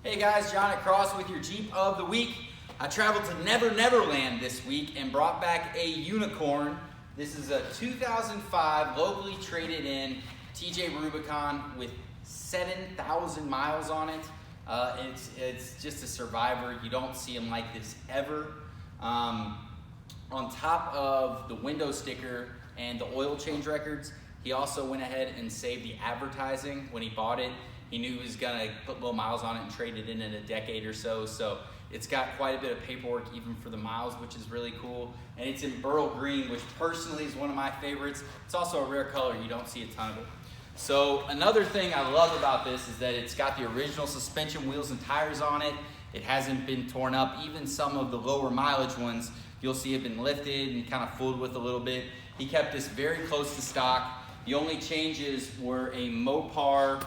Hey guys, John at Cross with your Jeep of the Week. I traveled to Neverland this week and brought back a unicorn. This is a 2005 locally traded in TJ Rubicon with 7,000 miles on it. It's just a survivor. You don't see them like this ever. On top of the window sticker and the oil change records, he also went ahead and saved the advertising when he bought it. He knew he was gonna put low miles on it and trade it in a decade or so. So it's got quite a bit of paperwork even for the miles, which is really cool. And it's in Beryl green, which personally is one of my favorites. It's also a rare color. You don't see a ton of it. So another thing I love about this is that it's got the original suspension wheels and tires on it. It hasn't been torn up. Even some of the lower mileage ones, you'll see have been lifted and kind of fooled with a little bit. He kept this very close to stock. The only changes were a Mopar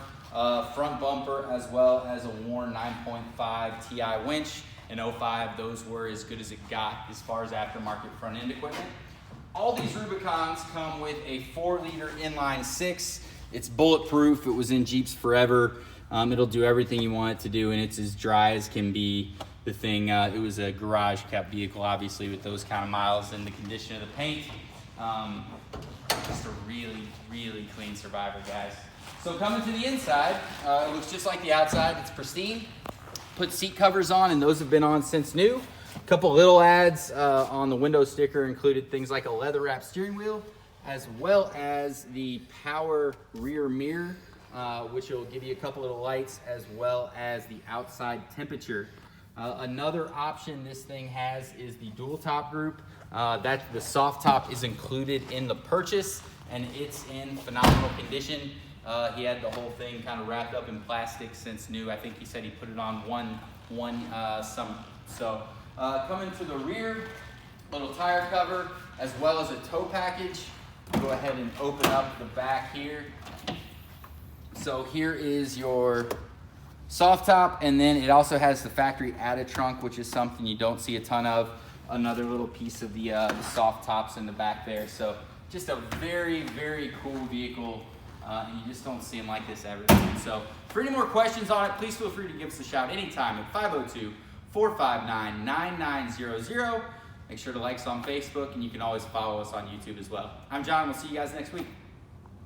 front bumper as well as a worn 9.5 Ti winch. In 05, those were as good as it got as far as aftermarket front end equipment. All these Rubicons come with a 4-liter inline 6. It's bulletproof. It was in Jeeps forever. It'll do everything you want it to do, and it's as dry as can be. The thing, it was a garage kept vehicle, obviously, with those kind of miles and the condition of the paint. Just a really, really clean survivor, guys. So coming to the inside, it looks just like the outside. It's pristine. Put seat covers on, and those have been on since new. A couple little adds on the window sticker included things like a leather wrap steering wheel, as well as the power rear mirror, which will give you a couple little lights, as well as the outside temperature. Another option this thing has is the dual top group. The soft top is included in the purchase, and it's in phenomenal condition. He had the whole thing kind of wrapped up in plastic since new. I think he said he put it on one summer. So coming to the rear, little tire cover, as well as a tow package. Go ahead and open up the back here. So here is your soft top, and then it also has the factory added trunk, which is something you don't see a ton of. Another little piece of the soft tops in the back there. So just a very, very cool vehicle. And you just don't see them like this ever. So for any more questions on it, please feel free to give us a shout anytime at 502-459-9900. Make sure to like us on Facebook, and you can always follow us on YouTube as well. I'm John. We'll see you guys next week.